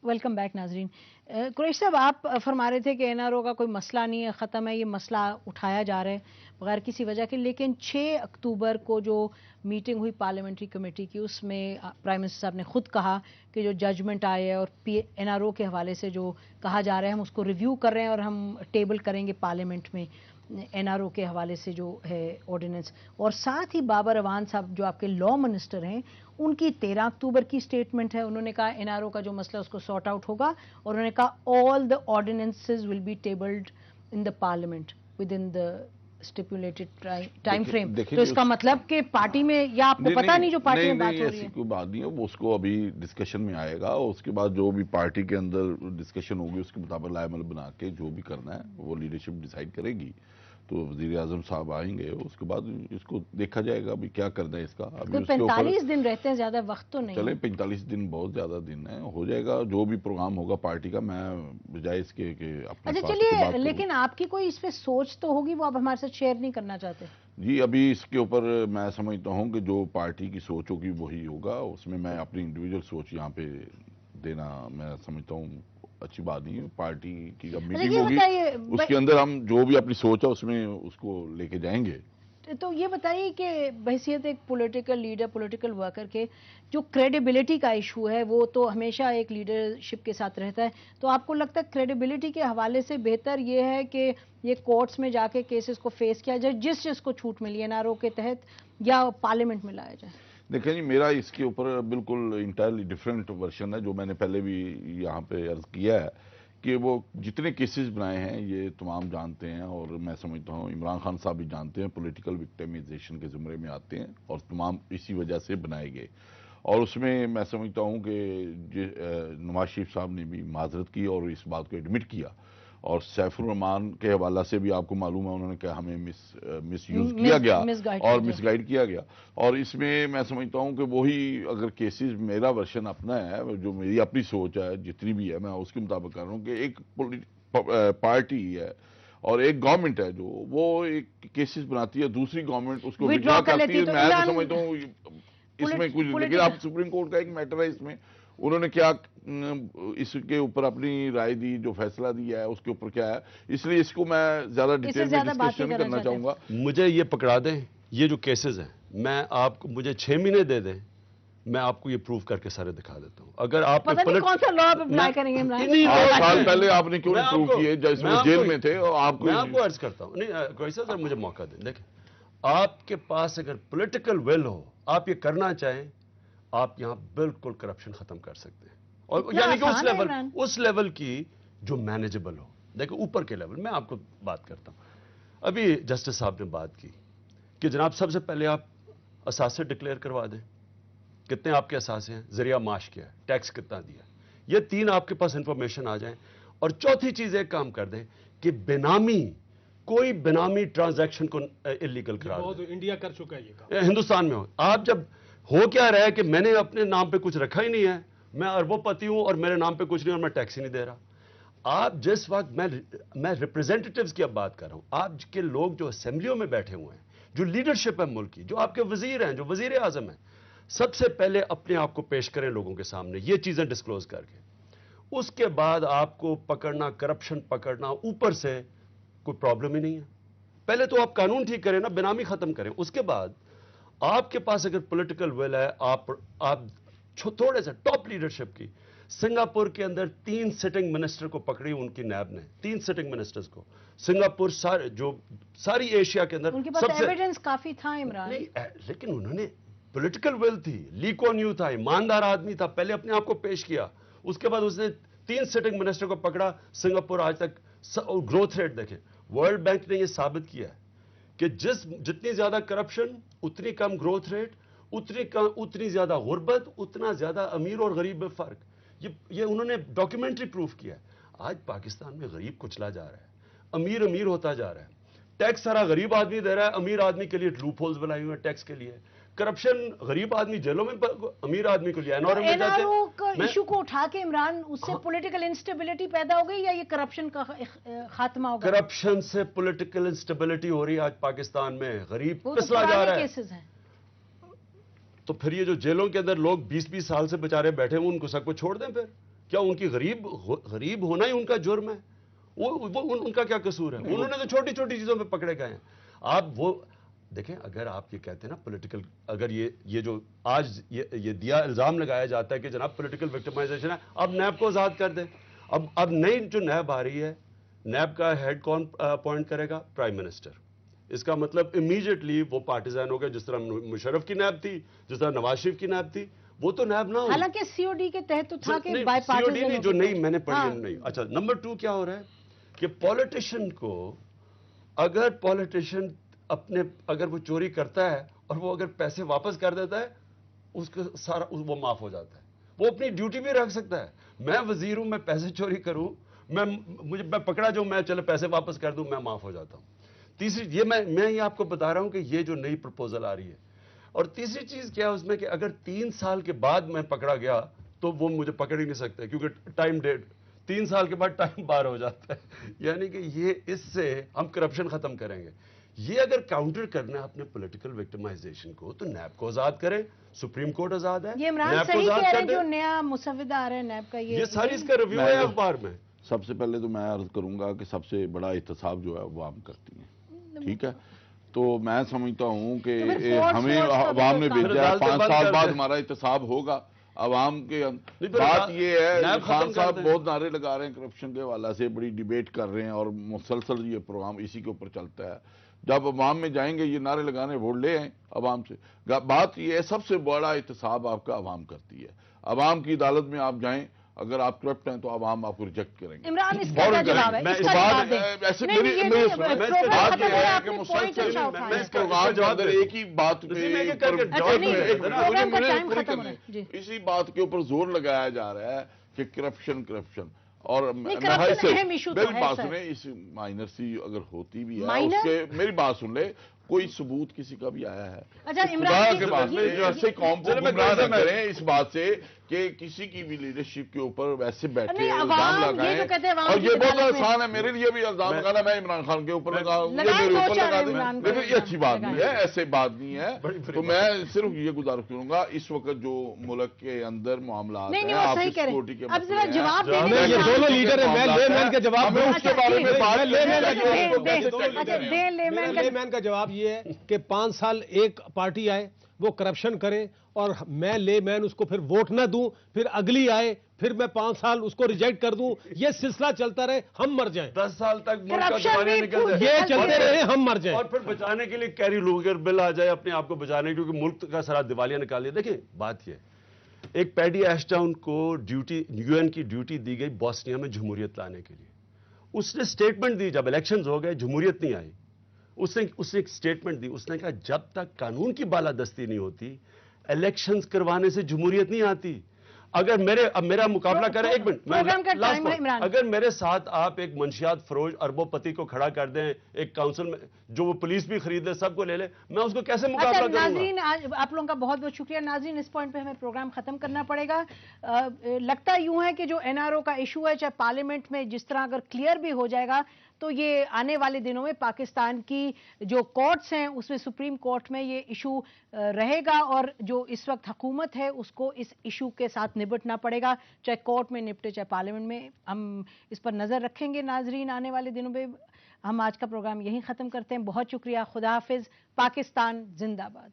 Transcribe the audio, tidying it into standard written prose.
Welcome back नाजरीन। कुरैश साहब, आप फरमा रहे थे कि एनआरओ का कोई मसला नहीं है, ख़त्म है, ये मसला उठाया जा रहा है बगैर किसी वजह के। लेकिन 6 अक्टूबर को जो मीटिंग हुई पार्लियामेंट्री कमेटी की, उसमें प्राइम मिनिस्टर साहब ने खुद कहा कि जो जजमेंट आए है और एनआरओ के हवाले से जो कहा जा रहा है, हम उसको रिव्यू कर रहे हैं और हम टेबल करेंगे पार्लियामेंट में एनआरओ के हवाले से जो है ऑर्डिनेंस। और साथ ही बाबर अवान साहब जो आपके लॉ मिनिस्टर हैं, उनकी 13 अक्टूबर की स्टेटमेंट है। उन्होंने कहा एनआरओ का जो मसला उसको सॉर्ट आउट होगा, और उन्होंने कहा all the ordinances will be tabled in the parliament with in the stipulated time frame. तो इसका मतलब कि पार्टी में, या आपको पता नहीं जो पार्टी में बात हो रही है? कोई बात नहीं है, वो उसको अभी डिस्कशन में आएगा और उसके बाद जो भी पार्टी के अंदर डिस्कशन होगी उसके मुताबिक लाएमल बना के जो भी करना है वो लीडरशिप डिसाइड करेगी। तो वज़ीर आज़म साहब आएंगे, उसके बाद इसको देखा जाएगा अभी क्या करना है इसका। अभी 45 दिन रहते हैं, ज्यादा वक्त तो नहीं। चले 45 दिन बहुत ज्यादा दिन है, हो जाएगा जो भी प्रोग्राम होगा पार्टी का। मैं बजाय इसके कि अपने अच्छा चलिए, लेकिन आपकी कोई इस पे सोच तो होगी, वो आप हमारे साथ शेयर नहीं करना चाहते? जी, अभी इसके ऊपर मैं समझता हूँ कि जो पार्टी की सोच होगी वही होगा। उसमें मैं अपनी इंडिविजुअल सोच यहाँ पे देना मैं समझता हूँ अच्छी बात नहीं है। पार्टी की जब मीटिंग होगी उसके अंदर हम जो भी अपनी सोच है उसमें उसको लेके जाएंगे। तो ये बताइए कि बहैसियत एक पॉलिटिकल लीडर, पॉलिटिकल वर्कर के, जो क्रेडिबिलिटी का इशू है वो तो हमेशा एक लीडरशिप के साथ रहता है। तो आपको लगता है क्रेडिबिलिटी के हवाले से बेहतर ये है कि ये कोर्ट्स में जाके केसेस को फेस किया जाए जिस जिसको छूट मिली एनआरओ के तहत, या पार्लियामेंट में लाया जाए? देखिए जी, मेरा इसके ऊपर बिल्कुल इंटायरली डिफरेंट वर्जन है, जो मैंने पहले भी यहाँ पे अर्ज किया है कि वो जितने केसेस बनाए हैं ये तमाम जानते हैं, और मैं समझता हूँ इमरान खान साहब भी जानते हैं, पॉलिटिकल विक्टिमाइजेशन के ज़ुमरे में आते हैं और तमाम इसी वजह से बनाए गए। और उसमें मैं समझता हूँ कि नवाज शरीफ साहब ने भी माजरत की और इस बात को एडमिट किया। और सैफुर रहमान के हवाला से भी आपको मालूम है उन्होंने कहा हमें मिसयूज किया गया और मिसगाइड किया गया। और इसमें मैं समझता हूं कि वही अगर केसेस, मेरा वर्शन अपना है, जो मेरी अपनी सोच है जितनी भी है मैं उसके मुताबिक कर रहा हूं कि एक पार्टी है और एक गवर्नमेंट है जो वो एक केसेस बनाती है, दूसरी गवर्नमेंट उसको विड्रॉ करती है। मैं तो समझता हूँ इसमें कुछ, लेकिन आप सुप्रीम कोर्ट का एक मैटर है, इसमें उन्होंने क्या इसके ऊपर अपनी राय दी, जो फैसला दिया है उसके ऊपर क्या है, इसलिए इसको मैं ज्यादा डिटेल में डिस्कशन नहीं करना चाहूंगा। मुझे ये पकड़ा दें, ये जो केसेस हैं, मैं आपको, मुझे 6 महीने दे दें, मैं आपको ये प्रूव करके सारे दिखा देता हूँ। अगर आप कौन सा लॉ अप्लाई करेंगे? 8 साल पहले आपने क्यों नहीं प्रूव किए जब जेल में थे? मैं आपको अर्ज करता हूँ, नहीं कोई सर मुझे मौका दें। देखें, आपके पास अगर पॉलिटिकल विल हो, आप ये करना चाहें, आप यहां बिल्कुल करप्शन खत्म कर सकते हैं। और यानी कि उस लेवल की जो मैनेजेबल हो। देखो ऊपर के लेवल मैं आपको बात करता हूं। अभी जस्टिस साहब ने बात की कि जनाब सबसे पहले आप असासे डिक्लेयर करवा दें, कितने आपके असासे हैं, जरिया माश क्या है, टैक्स कितना दिया, ये 3 आपके पास इंफॉर्मेशन आ जाए। और चौथी चीज एक काम कर दें कि बेनामी, कोई बेनामी ट्रांजैक्शन को इलीगल करा दे। इंडिया कर चुका है ये काम, हिंदुस्तान में हो। आप जब हो क्या रहा है कि मैंने अपने नाम पे कुछ रखा ही नहीं है, मैं अरबोपति हूं और मेरे नाम पे कुछ नहीं और मैं टैक्स ही नहीं दे रहा। आप जिस वक्त, मैं रिप्रेजेंटेटिव्स की अब बात कर रहा हूं, आज के लोग जो असेंबलियों में बैठे हुए हैं, जो लीडरशिप है मुल्क की, जो आपके वजीर हैं, जो वजीर आजम हैं, सबसे पहले अपने आप को पेश करें लोगों के सामने ये चीजें डिस्क्लोज करके। उसके बाद आपको पकड़ना, करप्शन पकड़ना ऊपर से कोई प्रॉब्लम ही नहीं है। पहले तो आप कानून ठीक करें ना, बेनामी खत्म करें। उसके बाद आपके पास अगर पॉलिटिकल विल है, आप थोड़े से टॉप लीडरशिप की, सिंगापुर के अंदर 3 सिटिंग मिनिस्टर को पकड़ी उनकी नैब ने, 3 सिटिंग मिनिस्टर्स को। सिंगापुर सारी एशिया के अंदर उनके पास एविडेंस काफी था इमरान, लेकिन उन्होंने पॉलिटिकल विल थी, ली कुआन यू था, ईमानदार आदमी था, पहले अपने आप को पेश किया। उसके बाद उसने 3 सिटिंग मिनिस्टर को पकड़ा। सिंगापुर आज तक ग्रोथ रेट देखें, वर्ल्ड बैंक ने यह साबित किया है कि जितनी ज्यादा करप्शन उतनी कम ग्रोथ रेट, उतनी ज्यादा गुर्बत, उतना ज्यादा अमीर और गरीब में फर्क। ये उन्होंने डॉक्यूमेंट्री प्रूफ किया है। आज पाकिस्तान में गरीब कुचला जा रहा है, अमीर होता जा रहा है। टैक्स सारा गरीब आदमी दे रहा है, अमीर आदमी के लिए लूप होल्स बनाए हुए हैं टैक्स के लिए। करप्शन, गरीब आदमी जेलों में, अमीर आदमी को लिया एनआरओ इशू को उठा के इमरान, उससे पॉलिटिकल इंस्टेबिलिटी पैदा हो गई या ये करप्शन का खात्मा हो गया? करप्शन से पॉलिटिकल इंस्टेबिलिटी हो रही है आज पाकिस्तान में, गरीब पिसला जा रहा है। तो फिर ये जो जेलों के अंदर लोग 20-20 साल से बेचारे बैठे हुए, उनको सबको छोड़ दें फिर? کیا ان کی غریب ہونا ہی ان کا جرم ہے؟ وہ ان کا کیا قصور ہے؟ انہوں نے تو چھوٹی چھوٹی چیزوں پہ پکڑے گئے ہیں. آپ وہ دیکھیں، اگر آپ یہ کہتے ہیں نا پولیٹیکل، اگر یہ جو آج یہ دیا الزام لگایا جاتا ہے کہ جناب پولیٹیکل وکٹمائزیشن ہے، اب نیب کو آزاد کر دیں. اب نئی جو نیب آ رہی ہے، نیب کا ہیڈ کون اپوائنٹ کرے گا؟ Prime minister. اس کا مطلب امیجیٹلی وہ پارٹیزان ہو گئے. جس طرح مشرف کی نیب تھی، جس طرح نواز شریف کی نیب تھی، وہ تو نیب نہ ہو. حالانکہ سی او ڈی کے تحت تو تھا کہ بائی سی او ڈی نہیں، جو نہیں میں نے پڑھی ہاں. نہیں. اچھا، نمبر 2 کیا ہو رہا ہے کہ پولیٹیشین کو، اگر پولیٹیشین اگر وہ چوری کرتا ہے اور وہ اگر پیسے واپس کر دیتا ہے، اس کا سارا وہ معاف ہو جاتا ہے. وہ اپنی ڈیوٹی بھی رکھ سکتا ہے. میں وزیر ہوں، میں پیسے چوری کروں، میں پکڑا جو میں چلے پیسے واپس کر دوں، میں معاف ہو جاتا ہوں. تیسری، یہ میں یہ آپ کو بتا رہا ہوں کہ یہ جو نئی پروپوزل آ رہی ہے. اور تیسری چیز کیا ہے اس میں کہ اگر 3 سال کے بعد میں پکڑا گیا تو وہ مجھے پکڑ ہی نہیں سکتے، کیونکہ ٹائم ڈیٹ 3 سال کے بعد ٹائم بار ہو جاتا ہے. یعنی کہ اس سے ہم کرپشن ختم کریں گے. یہ اگر کاؤنٹر کرنا ہے اپنے پولیٹیکل وکٹمائزیشن کو، تو نیب کو آزاد کریں. سپریم کورٹ آزاد ہے، یہ عمران نیب کو صحیح آزاد کہہ رہے کر ہیں، دیں. جو نیا مسودہ آ رہا ہے نیب کا، یہ ساری اس کا ریویو ہے اخبار میں. سب سے پہلے تو میں عرض کروں گا کہ سب سے بڑا احتساب جو ہے عوام کرتی ہیں، ٹھیک ہے؟ تو میں سمجھتا ہوں کہ ہمیں عوام نے بھیجا ہے، 5 سال بعد ہمارا احتساب ہوگا. عوام کے بات یہ ہے، خان صاحب بہت نعرے لگا رہے ہیں کرپشن کے حوالے سے، بڑی ڈیبیٹ کر رہے ہیں اور مسلسل یہ پروگرام اسی کے اوپر چلتا ہے. جب عوام میں جائیں گے یہ نعرے لگانے، ووٹ لے آئیں عوام سے. بات یہ ہے، سب سے بڑا احتساب آپ کا عوام کرتی ہے. عوام کی عدالت میں آپ جائیں، اگر آپ کرپٹ ہیں تو عوام آپ کو ریجیکٹ کریں گے. عمران اس کا جواب ہے، اس کا جواب دیں. ایسے نہیں، یہ میری پروگرام بات ختم یہ ہو رہا ہے، ہے آپ کہ نے مسلسل پوائنٹ اچھا اٹھایا میں ہے. اس پروگرام کے اندر ایک ہی بات پروگرام کا ٹائم ختم ہو رہا ہے. جی، اسی بات کے اوپر زور لگایا جا رہا ہے کہ کرپشن اور کرپشن اہم ایشو تو ہے میری بات سر. سنیں، اس مائنر سی اگر ہوتی بھی ہے، مائنر؟ اس کے میری بات سن لے، کوئی ثبوت کسی کا بھی آیا ہے؟ اچھا خدا عمران کے بات میں ایسے قوم کو گمراہ نہ کریں اس بات سے کہ کسی کی بھی لیڈرشپ کے اوپر ویسے بیٹھے الزام لگائیں. اور یہ بہت آسان ہے میرے لیے بھی الزام لگانا، میں عمران خان کے اوپر لگاؤں، یہ میرے اوپر لگا دیں، لیکن یہ اچھی بات نہیں ہے، ایسے بات نہیں ہے. تو میں صرف یہ گزارش کروں گا، اس وقت جو ملک کے اندر معاملات ہیں، آپ کی سیکورٹی کے مسئلے ہیں، جواب دیں. یہ دونوں لیڈر ہیں، میں لے مین کا جواب ہمیں اس کے بارے میں بات لے مین کا جواب یہ ہے کہ 5 سال ایک پارٹی آئے، وہ کرپشن کرے اور میں لے مین اس کو پھر ووٹ نہ دوں، پھر اگلی آئے، پھر میں 5 سال اس کو ریجیکٹ کر دوں، یہ سلسلہ چلتا رہے، ہم مر جائیں. 10 سال تک ملک کا دیوانے نکل جائے، یہ چلتے رہے، ہم مر جائیں. اور پھر بچانے کے لیے کیری لوگر بل آ جائے اپنے آپ کو بچانے، کیونکہ ملک کا سارا دیوالیہ نکال لیا. دیکھیں بات یہ ہے، ایک پیڈی ایشٹاؤن کو یو این کی ڈیوٹی دی گئی بوسنیا میں جمہوریت لانے کے لیے. اس نے سٹیٹمنٹ دی، جب الیکشنز ہو گئے جمہوریت نہیں آئی، اس نے ایک سٹیٹمنٹ دی. اس نے کہا جب تک قانون کی بالادستی نہیں ہوتی، الیکشنز کروانے سے جمہوریت نہیں آتی. اگر میرا مقابلہ کریں، ایک منٹ، اگر میرے ساتھ آپ ایک منشیات فروش اربوں پتی کو کھڑا کر دیں ایک کاؤنسل میں، جو وہ پولیس بھی خرید لے، سب کو لے لے، میں اس کو کیسے مقابلہ کروں گا؟ ناظرین، آپ لوگوں کا بہت بہت شکریہ. ناظرین، اس پوائنٹ پہ ہمیں پروگرام ختم کرنا پڑے گا. لگتا یوں ہے کہ جو این آر او کا ایشو ہے، چاہے پارلیمنٹ میں جس طرح اگر کلیئر بھی ہو جائے گا، تو یہ آنے والے دنوں میں پاکستان کی جو کورٹس ہیں اس میں سپریم کورٹ میں یہ ایشو رہے گا، اور جو اس وقت حکومت ہے اس کو اس ایشو کے ساتھ نبٹنا پڑے گا، چاہے کورٹ میں نپٹے چاہے پارلیمنٹ میں. ہم اس پر نظر رکھیں گے ناظرین آنے والے دنوں میں. ہم آج کا پروگرام یہیں ختم کرتے ہیں. بہت شکریہ. خدا حافظ. پاکستان زندہ باد.